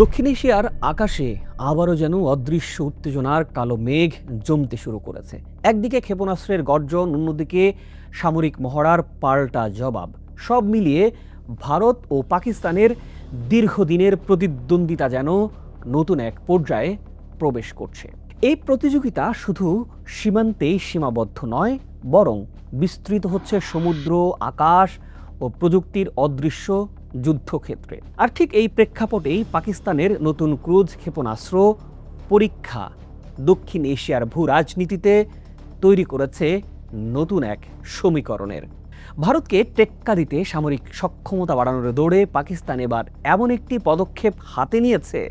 দক্ষিণ এশিয়ার আকাশে আবারও যেন অদৃশ্য উত্তেজনার কালো মেঘ জমতে শুরু করেছে। একদিকে ক্ষেপণাস্ত্রের গর্জন, অন্যদিকে সামরিক মহড়ার পাল্টা জবাব। সব মিলিয়ে ভারত ও পাকিস্তানের দীর্ঘদিনের প্রতিদ্বন্দ্বিতা যেন নতুন এক পর্যায়ে প্রবেশ করছে। এই প্রতিযোগিতা শুধু সীমান্তেই সীমাবদ্ধ নয়, বরং বিস্তৃত হচ্ছে সমুদ্র, আকাশ ও প্রযুক্তির অদৃশ্য যুদ্ধক্ষেত্রে। আর ঠিক এই প্রেক্ষাপটেই পাকিস্তানের নতুন ক্রুজ ক্ষেপণাস্ত্র পরীক্ষা দক্ষিণ এশিয়ার ভূ রাজনীতিতে তৈরি করেছে নতুন এক সমীকরণের। ভারতকে টেক্কা দিতে সামরিক সক্ষমতা বাড়ানোর দৌড়ে পাকিস্তান এবার এমন একটি পদক্ষেপ হাতে নিয়েছে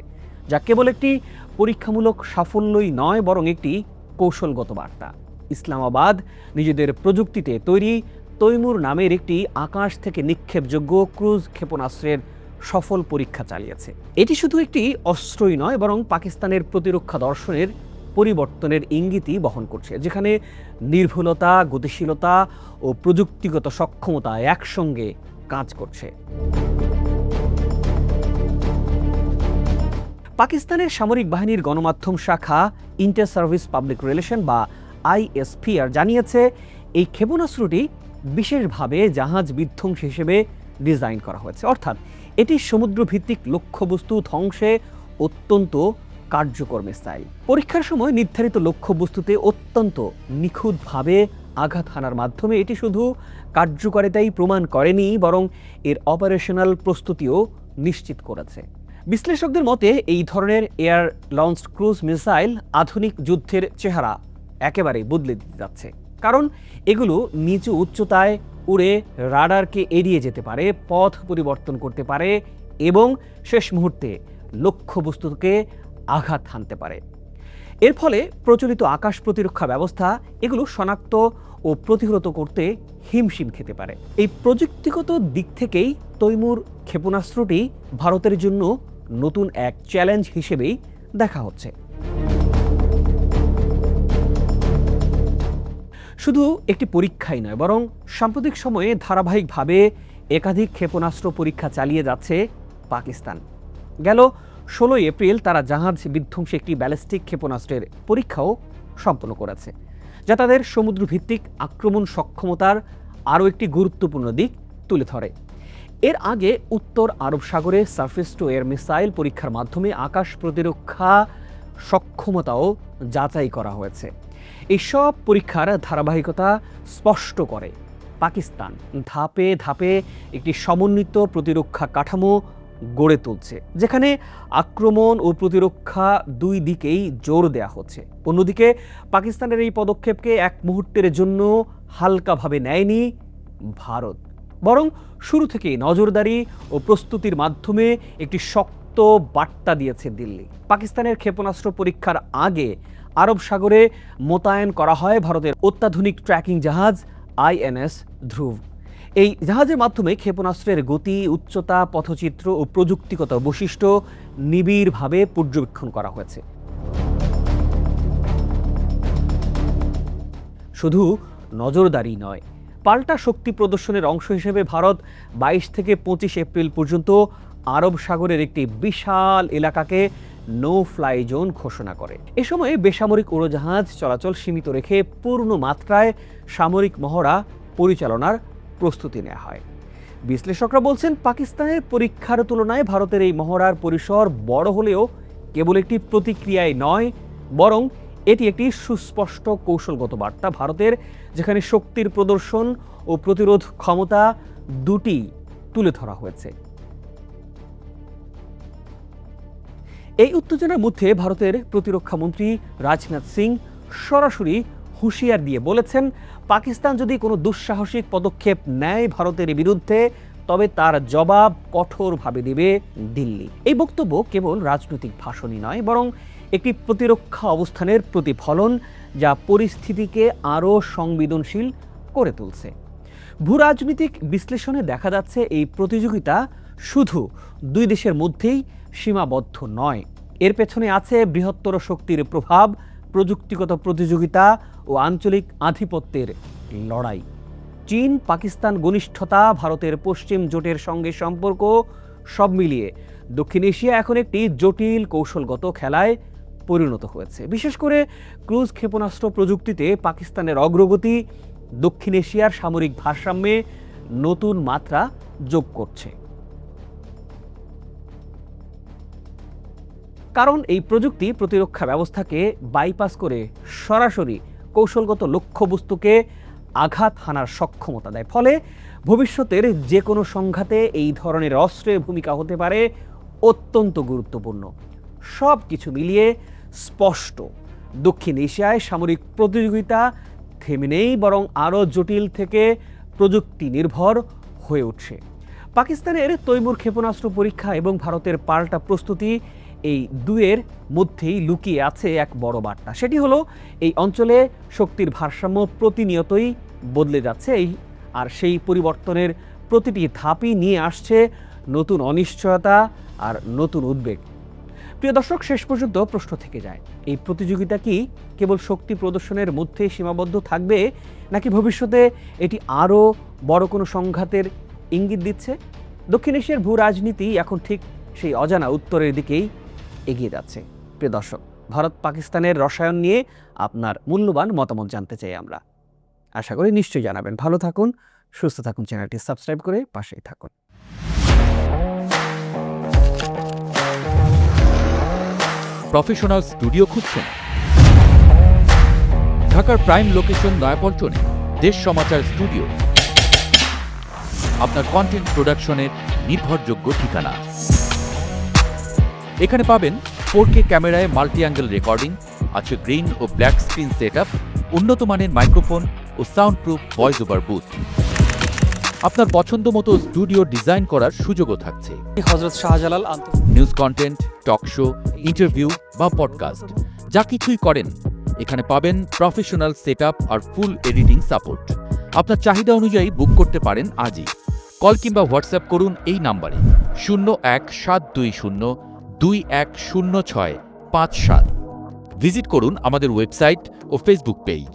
যা কেবল একটি পরীক্ষামূলক সাফল্যই নয়, বরং একটি কৌশলগত বার্তা। ইসলামাবাদ নিজেদের প্রযুক্তিতে তৈরি তৈমুর নামের একটি আকাশ থেকে নিক্ষেপযোগ্য ক্রুজ ক্ষেপণাস্ত্রের সফল পরীক্ষা চালিয়েছে। এটি শুধু একটি অস্ত্রই নয়, বরং পাকিস্তানের প্রতিরক্ষা দর্শনের পরিবর্তনের ইঙ্গিতই বহন করছে, যেখানে নির্ভুলতা, গতিশীলতা ও প্রযুক্তিগত সক্ষমতা একসঙ্গে কাজ করছে। পাকিস্তানের সামরিক বাহিনীর গণমাধ্যম শাখা ইন্টার সার্ভিস পাবলিক রিলেশন বা ISPR জানিয়েছে, এই ক্ষেপণাস্ত্রটি বিশেষভাবে জাহাজ বিধ্বংসী হিসেবে ডিজাইন করা হয়েছে। অর্থাৎ এটি সমুদ্রভিত্তিক লক্ষ্যবস্তু ধ্বংসে অত্যন্ত কার্যকর মিসাইল। পরীক্ষার সময় নির্ধারিত লক্ষ্যবস্তুতে অত্যন্ত নিখুঁতভাবে আঘাত হানার মাধ্যমে এটি শুধু কার্যকারিতাই প্রমাণ করেনি, বরং এর অপারেশনাল প্রস্তুতিও নিশ্চিত করেছে। বিশ্লেষকদের মতে এই ধরনের এয়ার লঞ্চড ক্রুজ মিসাইল আধুনিক যুদ্ধের চেহারা একেবারেই বদলে দিতে যাচ্ছে, কারণ এগুলো নিচু উচ্চতায় উড়ে রাডারকে এড়িয়ে যেতে পারে, পথ পরিবর্তন করতে পারে এবং শেষ মুহূর্তে লক্ষ্যবস্তুকে আঘাত হানতে পারে। এর ফলে প্রচলিত আকাশ প্রতিরক্ষা ব্যবস্থা এগুলো শনাক্ত ও প্রতিহত করতে হিমশিম খেতে পারে। এই প্রযুক্তিগত দিক থেকেই তৈমুর ক্ষেপণাস্ত্রটি ভারতের জন্য নতুন এক চ্যালেঞ্জ হিসেবেই দেখা হচ্ছে। শুধু একটি পরীক্ষাই নয়, বরং সাম্প্রতিক সময়ে ধারাবাহিকভাবে একাধিক ক্ষেপণাস্ত্র পরীক্ষা চালিয়ে যাচ্ছে পাকিস্তান। গেল 16 এপ্রিল তারা জাহাজ বিধ্বংসী একটি ব্যালিস্টিক ক্ষেপণাস্ত্রের পরীক্ষাও সম্পন্ন করেছে, যা তাদের সমুদ্রভিত্তিক আক্রমণ সক্ষমতার আরও একটি গুরুত্বপূর্ণ দিক তুলে ধরে। এর আগে উত্তর আরব সাগরে সার্ফেস টু এয়ার মিসাইল পরীক্ষার মাধ্যমে আকাশ প্রতিরক্ষা সক্ষমতাও যাচাই করা হয়েছে। এইসব পরীক্ষার ধারাবাহিকতা স্পষ্ট করে পাকিস্তান ধাপে ধাপে একটি সমন্বিত প্রতিরক্ষা কাঠামো গড়ে তুলছে, যেখানে আক্রমণ ও প্রতিরক্ষা দুই দিকেই জোর দেয়া হচ্ছে। অন্যদিকে পাকিস্তানের এই পদক্ষেপকে এক মুহূর্তের জন্য হালকাভাবে নেয়নি ভারত, বরং শুরু থেকেই নজরদারি ও প্রস্তুতির মাধ্যমে একটি শক্ত বার্তা দিয়েছে দিল্লি। পাকিস্তানের ক্ষেপণাস্ত্র পরীক্ষার আগে আরব সাগরে মোতায়েন করা হয় ভারতের অত্যাধুনিক ট্র্যাকিং জাহাজ INS ধ্রুব। এই জাহাজের মাধ্যমে ক্ষেপণাস্ত্রের গতি, উচ্চতা, পথচিত্র ও প্রযুক্তিগত বৈশিষ্ট্য নিবিড়ভাবে পর্যবেক্ষণ করা হয়েছে। শুধু নজরদারি নয়, পাল্টা শক্তি প্রদর্শনের অংশ হিসেবে ভারত 22 থেকে 25 এপ্রিল পর্যন্ত আরব সাগরের একটি বিশাল এলাকাকে নো ফ্লাই জোন ঘোষণা করে। এ সময়ে বেসামরিক উড়োজাহাজ চলাচল সীমিত রেখে পূর্ণ মাত্রায় সামরিক মহড়া পরিচালনার প্রস্তুতি নেওয়া হয়। বিশ্লেষকরা বলছেন, পাকিস্তানের পরীক্ষার তুলনায় ভারতের এই মহড়ার পরিসর বড় হলেও কেবল একটি প্রতিক্রিয়ায় নয়, বরং এটি একটি সুস্পষ্ট কৌশলগত বার্তা ভারতের, যেখানে শক্তির প্রদর্শন ও প্রতিরোধ ক্ষমতা দুটি তুলে ধরা হয়েছে। এই উত্তেজনার মধ্যে ভারতের প্রতিরক্ষা মন্ত্রী রাজনাথ সিং সরাসরি হুঁশিয়ার দিয়ে বলেছেন, পাকিস্তান যদি কোনো দুঃসাহসিক পদক্ষেপ নেয় ভারতের বিরুদ্ধে, তবে তার জবাব কঠোরভাবে দেবে দিল্লি। এই বক্তব্য কেবল রাজনৈতিক ভাষণই নয়, বরং একটি প্রতিরক্ষা অবস্থানের প্রতিফলন, যা পরিস্থিতিকে আরও সংবেদনশীল করে তুলছে। ভূরাজনৈতিক বিশ্লেষণে দেখা যাচ্ছে, এই প্রতিযোগিতা শুধু দুই দেশের মধ্যেই সীমাবদ্ধ নয়, এর পেছনে আছে বৃহত্তর শক্তির প্রভাব, প্রযুক্তিগত প্রতিযোগিতা ও আঞ্চলিক আধিপত্যের লড়াই। চীন পাকিস্তান ঘনিষ্ঠতা, ভারতের পশ্চিম জোটের সঙ্গে সম্পর্ক, সব মিলিয়ে দক্ষিণ এশিয়া এখন একটি জটিল কৌশলগত খেলায় পরিণত হয়েছে। বিশেষ করে ক্রুজ ক্ষেপণাস্ত্র প্রযুক্তিতে পাকিস্তানের অগ্রগতি দক্ষিণ এশিয়ার সামরিক ভারসাম্যে নতুন মাত্রা যোগ করছে। কারণ এই প্রযুক্তি প্রতিরক্ষা ব্যবস্থাকে বাইপাস করে সরাসরি কৌশলগত লক্ষ্যবস্তুকে আঘাত হানার সক্ষমতা দেয়। ফলে ভবিষ্যতের যে কোনো সংঘাতে এই ধরনের অস্ত্রের ভূমিকা হতে পারে অত্যন্ত গুরুত্বপূর্ণ। সব কিছু মিলিয়ে স্পষ্ট, দক্ষিণ এশিয়ায় সামরিক প্রতিযোগিতা থেমে নেই, বরং আরও জটিল থেকে প্রযুক্তি নির্ভর হয়ে উঠছে। পাকিস্তানের তৈমুর ক্ষেপণাস্ত্র পরীক্ষা এবং ভারতের পাল্টা প্রস্তুতি, এই দুয়ের মধ্যেই লুকিয়ে আছে এক বড় বার্তা। সেটি হলো এই অঞ্চলে শক্তির ভারসাম্য প্রতিনিয়তই বদলে যাচ্ছে, আর সেই পরিবর্তনের প্রতিটি ধাপই নিয়ে আসছে নতুন অনিশ্চয়তা আর নতুন উদ্বেগ। প্রিয় দর্শক, শেষ পর্যন্ত প্রশ্ন থেকে যায়, এই প্রতিযোগিতা কি কেবল শক্তি প্রদর্শনের মধ্যে সীমাবদ্ধ থাকবে, নাকি ভবিষ্যতে এটি আরও বড় কোনো সংঘাতের ইঙ্গিত দিচ্ছে? দক্ষিণ এশিয়ার ভূ রাজনীতি এখন ঠিক সেই অজানা উত্তরের দিকেই এগিয়ে যাচ্ছে। প্রিয় দর্শক, ভারত পাকিস্তানের রসায়ন নিয়ে আপনার মূল্যবান মতামত জানতে চাই আমরা। আশা করি নিশ্চয়ই জানাবেন। ভালো থাকুন, সুস্থ থাকুন, চ্যানেলটি সাবস্ক্রাইব করে পাশেই থাকুন। প্রফেশনাল স্টুডিও খুঁজছেন? ঢাকার প্রাইম লোকেশন নয়াপল্টনে দেশ সমাচার স্টুডিও আপনার কন্টেন্ট প্রোডাকশনের নির্ভরযোগ্য ঠিকানা। এখানে পাবেন 4K ক্যামেরায় মাল্টি অ্যাঙ্গেল রেকর্ডিং, আছে গ্রিন ও ব্ল্যাক স্ক্রিন সেটআপ, উন্নত মানের মাইক্রোফোন ও soundproof voice over booth. আপনার পছন্দ মতো স্টুডিও ডিজাইন করার সুযোগও থাকছে। Hazrat Shahjalal news content, talk show, interview বা পডকাস্ট, যা কিছুই করেন এখানে পাবেন প্রফেশনাল সেটআপ আর ফুল এডিটিং সাপোর্ট। আপনার চাহিদা অনুযায়ী বুক করতে পারেন আজই। কল কিংবা হোয়াটসঅ্যাপ করুন এই নাম্বারে 017202106557। ভিজিট করুন আমাদের ওয়েবসাইট ও ফেসবুক পেজ।